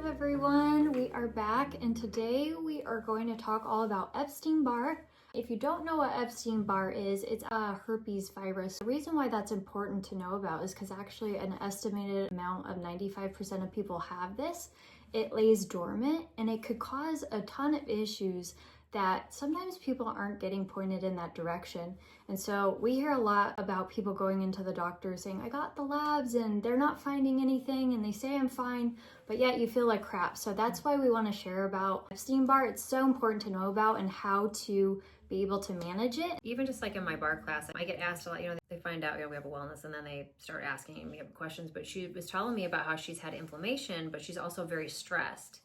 up, everyone? We are back, and today we are going to talk all about Epstein-Barr. If you don't know what Epstein-Barr is, it's a herpes virus. The reason why that's important to know about is because actually an estimated amount of 95% of people have this. It lays dormant, and it could cause a ton of issues that sometimes people aren't getting pointed in that direction. And so we hear a lot about people going into the doctor saying, I got the labs and they're not finding anything and they say I'm fine, but yet you feel like crap. So that's why we want to share about Epstein-Barr. It's so important to know about and how to be able to manage it. Even just like in my bar class, I get asked a lot, they find out, we have a wellness and then they start asking me questions, but she was telling me about how she's had inflammation, but she's also very stressed.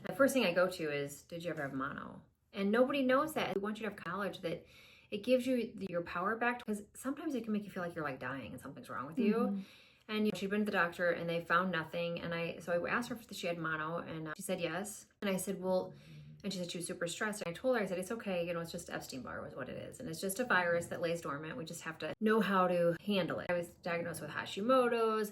The first thing I go to is, did you ever have mono? And nobody knows that. We want you to have knowledge that it gives you your power back, because sometimes it can make you feel like you're like dying and something's wrong with you. Mm-hmm. And she'd been to the doctor and they found nothing. And so I asked her if she had mono, and she said yes. And I said, well, and she said she was super stressed. And I told her, I said, it's okay. It's just Epstein-Barr was what it is. And it's just a virus that lays dormant. We just have to know how to handle it. I was diagnosed with Hashimoto's.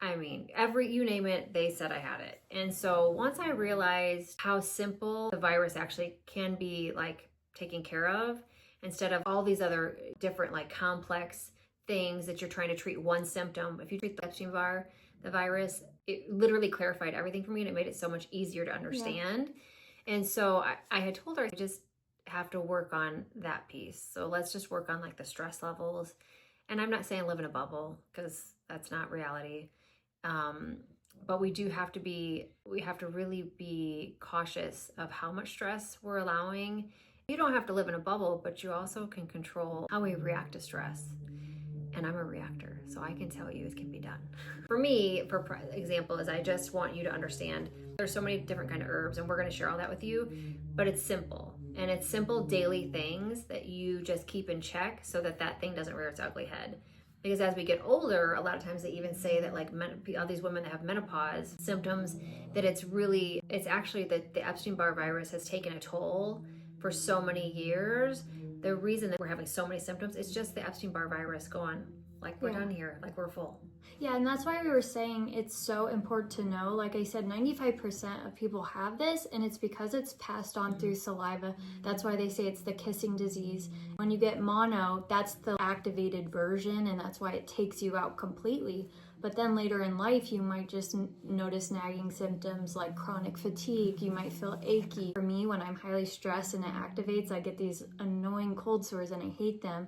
You name it, they said I had it. And so once I realized how simple the virus actually can be taken care of, instead of all these other different complex things that you're trying to treat one symptom. If you treat the Epstein-Barr, the virus, it literally clarified everything for me and it made it so much easier to understand. Yeah. And so I had told her I just have to work on that piece. So let's just work on the stress levels. And I'm not saying live in a bubble, because that's not reality. But we have to really be cautious of how much stress we're allowing. You don't have to live in a bubble, but you also can control how we react to stress. And I'm a reactor, so I can tell you it can be done. For me, for example, is I just want you to understand there's so many different kind of herbs, and we're going to share all that with you, but it's simple. And it's simple daily things that you just keep in check so that thing doesn't rear its ugly head. Because as we get older, a lot of times they even say that all these women that have menopause symptoms, that it's actually that the Epstein-Barr virus has taken a toll for so many years. The reason that we're having so many symptoms is just the Epstein-Barr virus going, we're done here, we're full. Yeah, and that's why we were saying it's so important to know. Like I said, 95% of people have this, and it's because it's passed on through saliva. That's why they say it's the kissing disease. When you get mono, that's the activated version, and that's why it takes you out completely. But then later in life, you might just notice nagging symptoms like chronic fatigue. You might feel achy. For me, when I'm highly stressed and it activates, I get these annoying cold sores and I hate them.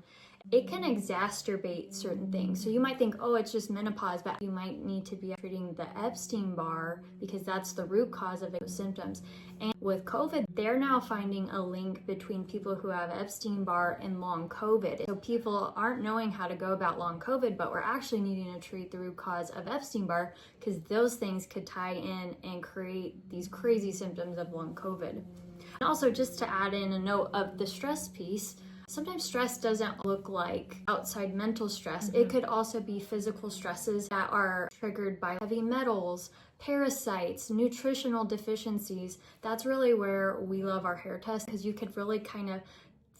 It can exacerbate certain things. So you might think, oh, it's just menopause, but you might need to be treating the Epstein-Barr because that's the root cause of those symptoms. And with COVID, they're now finding a link between people who have Epstein-Barr and long COVID. So people aren't knowing how to go about long COVID, but we're actually needing to treat the root cause of Epstein-Barr, because those things could tie in and create these crazy symptoms of long COVID. And also, just to add in a note of the stress piece, sometimes stress doesn't look like outside mental stress. It could also be physical stresses that are triggered by heavy metals, parasites, nutritional deficiencies. That's really where we love our hair test, because you could really kind of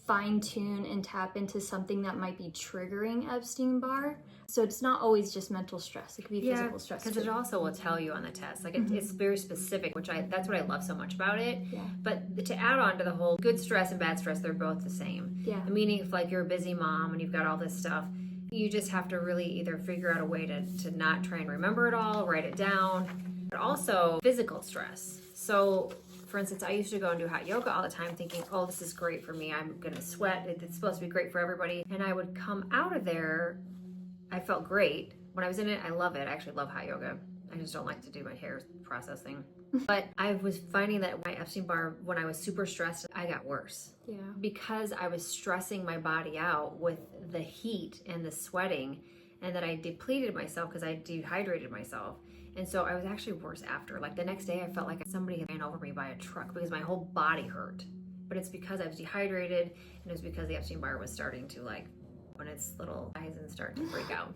fine tune and tap into something that might be triggering Epstein-Barr. So it's not always just mental stress. It could be physical stress. Because it also will tell you on the test. It's very specific, that's what I love so much about it. Yeah. But to add on to the whole good stress and bad stress, they're both the same. Yeah. Meaning if you're a busy mom and you've got all this stuff, you just have to really either figure out a way to not try and remember it all, write it down, but also physical stress. So for instance, I used to go and do hot yoga all the time thinking, oh, this is great for me. I'm going to sweat. It's supposed to be great for everybody. And I would come out of there. I felt great. When I was in it, I love it. I actually love hot yoga. I just don't like to do my hair processing. But I was finding that my Epstein-Barr, when I was super stressed, I got worse. Yeah. Because I was stressing my body out with the heat and the sweating, and that I depleted myself because I dehydrated myself. And so I was actually worse after. The next day I felt like somebody had ran over me by a truck because my whole body hurt. But it's because I was dehydrated, and it was because the Epstein-Barr was starting to when its little eyes and start to break out.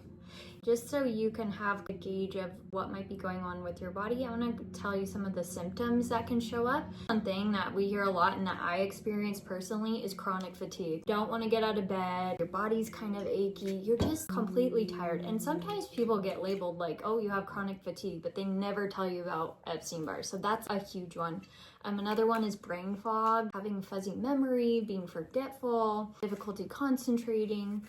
Just so you can have a gauge of what might be going on with your body, I want to tell you some of the symptoms that can show up. One thing that we hear a lot and that I experience personally is chronic fatigue. Don't want to get out of bed, your body's kind of achy, you're just completely tired. And sometimes people get labeled like, oh, you have chronic fatigue, but they never tell you about Epstein-Barr. So that's a huge one. Another one is brain fog, having fuzzy memory, being forgetful, difficulty concentrating.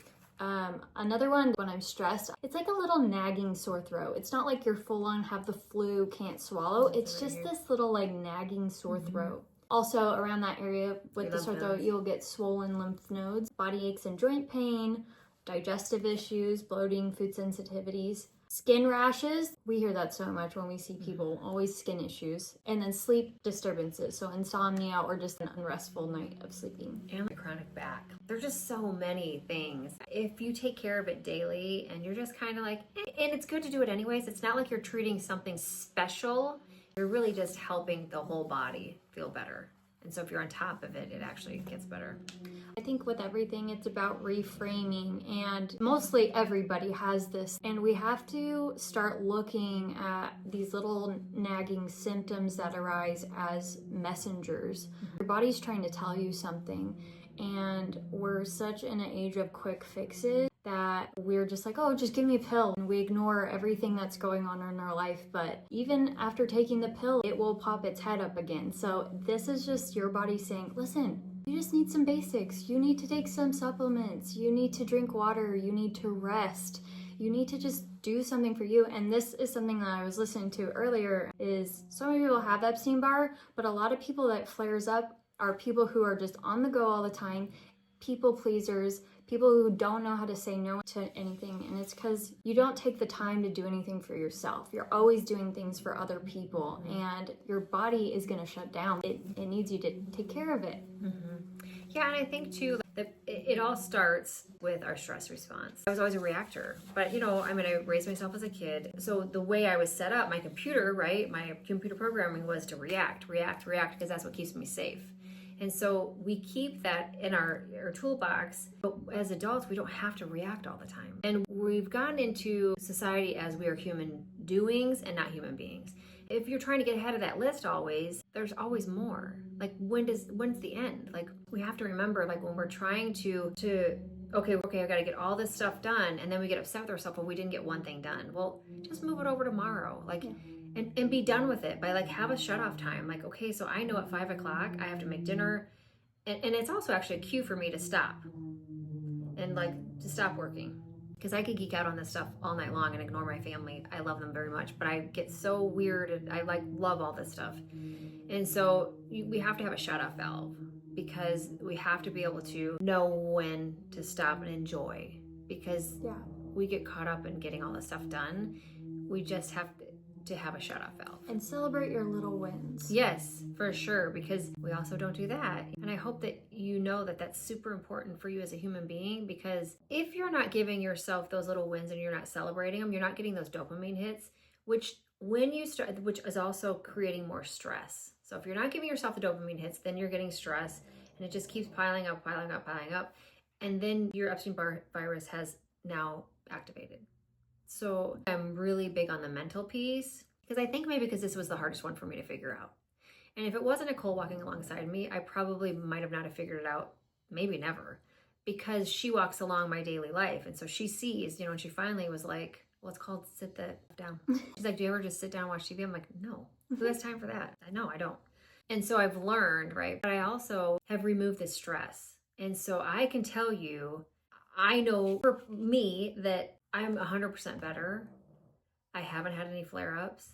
Another one, when I'm stressed, it's like a little nagging sore throat. It's not like you're full on have the flu, can't swallow. It's just this little like nagging sore throat. Also around that area with the sore throat, you'll get swollen lymph nodes, body aches and joint pain, digestive issues, bloating, food sensitivities. Skin rashes, we hear that so much when we see people, always skin issues. And then sleep disturbances, so insomnia or just an unrestful night of sleeping. And the chronic back. There's just so many things. If you take care of it daily and you're just kind of like, and it's good to do it anyways, it's not like you're treating something special. You're really just helping the whole body feel better. And so if you're on top of it, it actually gets better. I think with everything, it's about reframing, and mostly everybody has this, and we have to start looking at these little nagging symptoms that arise as messengers. Your body's trying to tell you something, and we're such in an age of quick fixes that we're just like, oh, just give me a pill. And we ignore everything that's going on in our life. But even after taking the pill, it will pop its head up again. So this is just your body saying, listen, you just need some basics. You need to take some supplements. You need to drink water. You need to rest. You need to just do something for you. And this is something that I was listening to earlier is so many people have Epstein-Barr, but a lot of people that flares up are people who are just on the go all the time, people pleasers, people who don't know how to say no to anything. And it's because you don't take the time to do anything for yourself. You're always doing things for other people, and your body is going to shut down. It needs you to take care of it. Yeah, and I think too that it all starts with our stress response. I was always a reactor, but I raised myself as a kid. So the way I was set up, my computer, right, my computer programming was to react, because that's what keeps me safe. And so we keep that in our toolbox, but as adults, we don't have to react all the time. And we've gotten into society as we are human doings and not human beings. If you're trying to get ahead of that list always, there's always more. Like when's the end? Like we have to remember, like when we're trying to okay, I gotta get all this stuff done, and then we get upset with ourselves when we didn't get one thing done. Well, just move it over tomorrow. Like and be done with it by like have a shut off time. Like, okay, so I know at 5 o'clock I have to make dinner. And it's also actually a cue for me to stop and like to stop working. Because I could geek out on this stuff all night long and ignore my family. I love them very much, but I get so weird and I love all this stuff. And so we have to have a shut off valve because we have to be able to know when to stop and enjoy, because we get caught up in getting all this stuff done. We just have to have a shut off valve. And celebrate your little wins. Yes, for sure, because we also don't do that. And I hope that you know that that's super important for you as a human being, because if you're not giving yourself those little wins and you're not celebrating them, you're not getting those dopamine hits, which is also creating more stress. So if you're not giving yourself the dopamine hits, then you're getting stress and it just keeps piling up. And then your Epstein-Barr virus has now activated. So I'm really big on the mental piece, because I think maybe because this was the hardest one for me to figure out. And if it wasn't Nicole walking alongside me, I probably might have not have figured it out, maybe never, because she walks along my daily life. And so she sees, and she finally was like, well, it's called sit down. She's like, do you ever just sit down and watch TV? I'm like, no, who has time for that? No, I don't. And so I've learned, right? But I also have removed the stress. And so I can tell you, I know for me that I'm 100% better. I haven't had any flare-ups,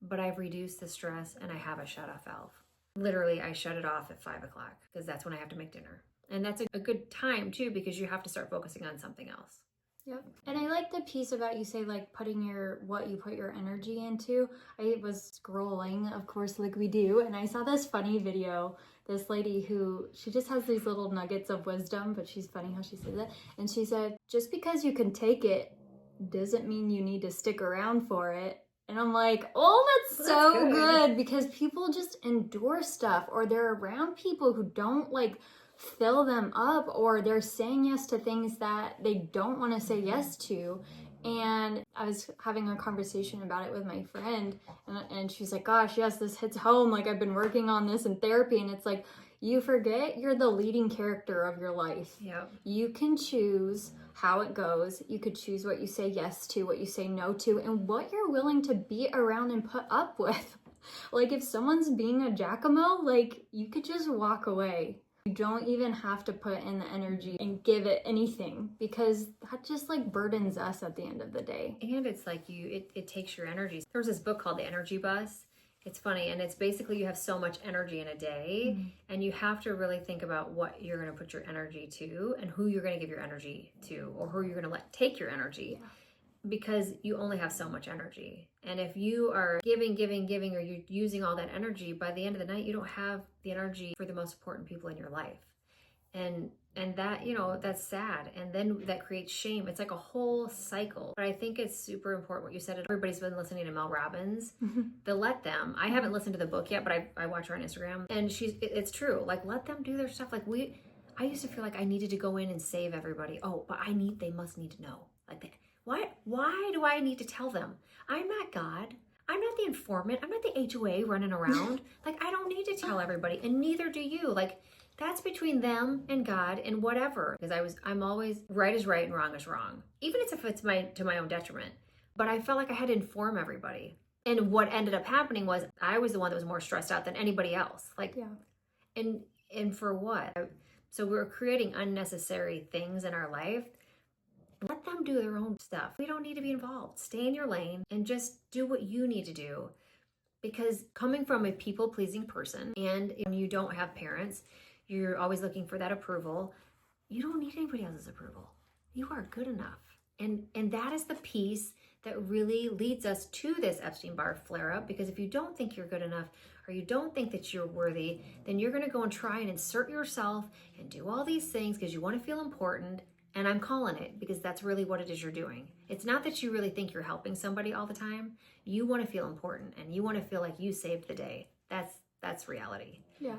but I've reduced the stress and I have a shut-off valve. Literally, I shut it off at 5 o'clock because that's when I have to make dinner. And that's a good time too, because you have to start focusing on something else. Yep. And I like the piece about you say like putting what you put your energy into. I was scrolling, of course, like we do, and I saw this funny video. This lady who, she just has these little nuggets of wisdom, but she's funny how she says it. And she said, just because you can take it doesn't mean you need to stick around for it. And I'm like, oh, that's so good, because people just endure stuff, or they're around people who don't like fill them up, or they're saying yes to things that they don't want to say yes to. And I was having a conversation about it with my friend, and she's like, gosh, yes, this hits home. Like, I've been working on this in therapy. And it's like, you forget you're the leading character of your life. Yep. You can choose how it goes. You could choose what you say yes to, what you say no to, and what you're willing to be around and put up with. Like, if someone's being a jackamo, like, you could just walk away. You don't even have to put in the energy and give it anything, because that just like burdens us at the end of the day. And it's like it takes your energy. There was this book called The Energy Bus. It's funny, and it's basically you have so much energy in a day, and you have to really think about what you're going to put your energy to and who you're going to give your energy to, or who you're going to let take your energy. Yeah. Because you only have so much energy. And if you are giving, or you're using all that energy, by the end of the night, you don't have the energy for the most important people in your life. And that, that's sad. And then that creates shame. It's like a whole cycle. But I think it's super important what you said. Everybody's been listening to Mel Robbins. The Let Them. I haven't listened to the book yet, but I watch her on Instagram. And it's true. Like, let them do their stuff. Like, I used to feel like I needed to go in and save everybody. Oh, but they must need to know. Like, that. Why do I need to tell them? I'm not God. I'm not the informant. I'm not the HOA running around. Like, I don't need to tell everybody, and neither do you. Like, that's between them and God and whatever. Because I'm always right is right and wrong is wrong, even if it's to my own detriment. But I felt like I had to inform everybody. And what ended up happening was I was the one that was more stressed out than anybody else. Like, yeah. And for what? So we're creating unnecessary things in our life. Let them do their own stuff. We don't need to be involved. Stay in your lane and just do what you need to do. Because coming from a people-pleasing person, and you don't have parents, you're always looking for that approval. You don't need anybody else's approval. You are good enough. And that is the piece that really leads us to this Epstein-Barr flare-up. Because if you don't think you're good enough, or you don't think that you're worthy, then you're going to go and try and insert yourself and do all these things because you want to feel important. And I'm calling it, because that's really what it is you're doing. It's not that you really think you're helping somebody all the time. You want to feel important, and you want to feel like you saved the day. That's reality. Yeah.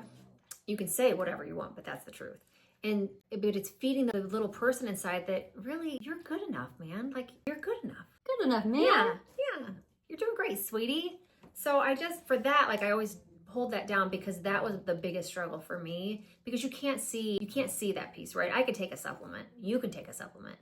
You can say whatever you want, but that's the truth. But it's feeding the little person inside that really, you're good enough, man. Like, you're good enough. Good enough, man. Yeah. You're doing great, sweetie. So for that, like, I always hold that down, because that was the biggest struggle for me, because you can't see that piece, right? I could take a supplement, you can take a supplement,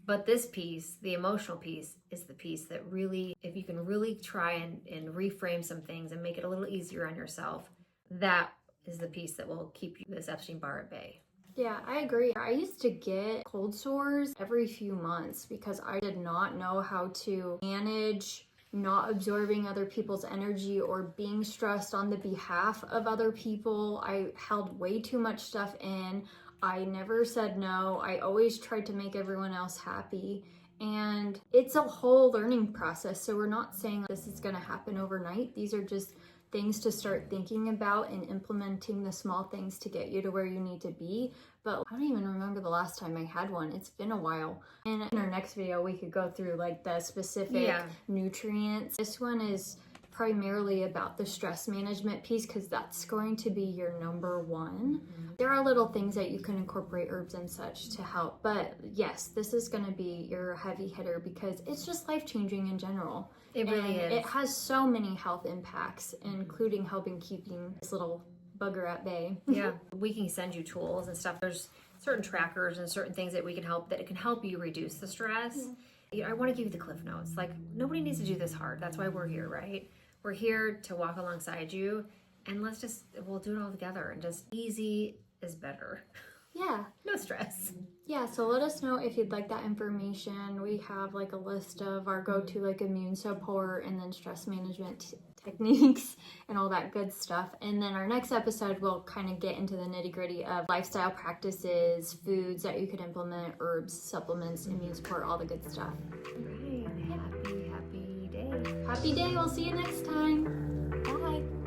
but this piece, the emotional piece, is the piece that really, if you can really try and reframe some things and make it a little easier on yourself, that is the piece that will keep this Epstein-Barr at bay. Yeah, I agree. I used to get cold sores every few months because I did not know how to manage not absorbing other people's energy or being stressed on the behalf of other people. I held way too much stuff in. I never said no. I always tried to make everyone else happy. And it's a whole learning process. So we're not saying this is going to happen overnight. These are just things to start thinking about and implementing the small things to get you to where you need to be. But I don't even remember the last time I had one. It's been a while. And in our next video, we could go through like the specific nutrients. This one is primarily about the stress management piece, because that's going to be your number one. There are little things that you can incorporate, herbs and such, to help. But yes, this is going to be your heavy hitter, because it's just life-changing in general. It really is. It has so many health impacts, including helping keeping this little bugger at bay. Yeah, we can send you tools and stuff. There's certain trackers and certain things that it can help you reduce the stress. Yeah. I want to give you the cliff notes. Like, nobody needs to do this hard. That's why we're here, right? We're here to walk alongside you, and we'll do it all together, and just easy is better. Yeah. No stress. Yeah, so let us know if you'd like that information. We have like a list of our go-to like immune support and then stress management techniques and all that good stuff. And then our next episode, we'll kind of get into the nitty-gritty of lifestyle practices, foods that you could implement, herbs, supplements, immune support, all the good stuff. Right. Happy day. Happy day. We'll see you next time. Bye.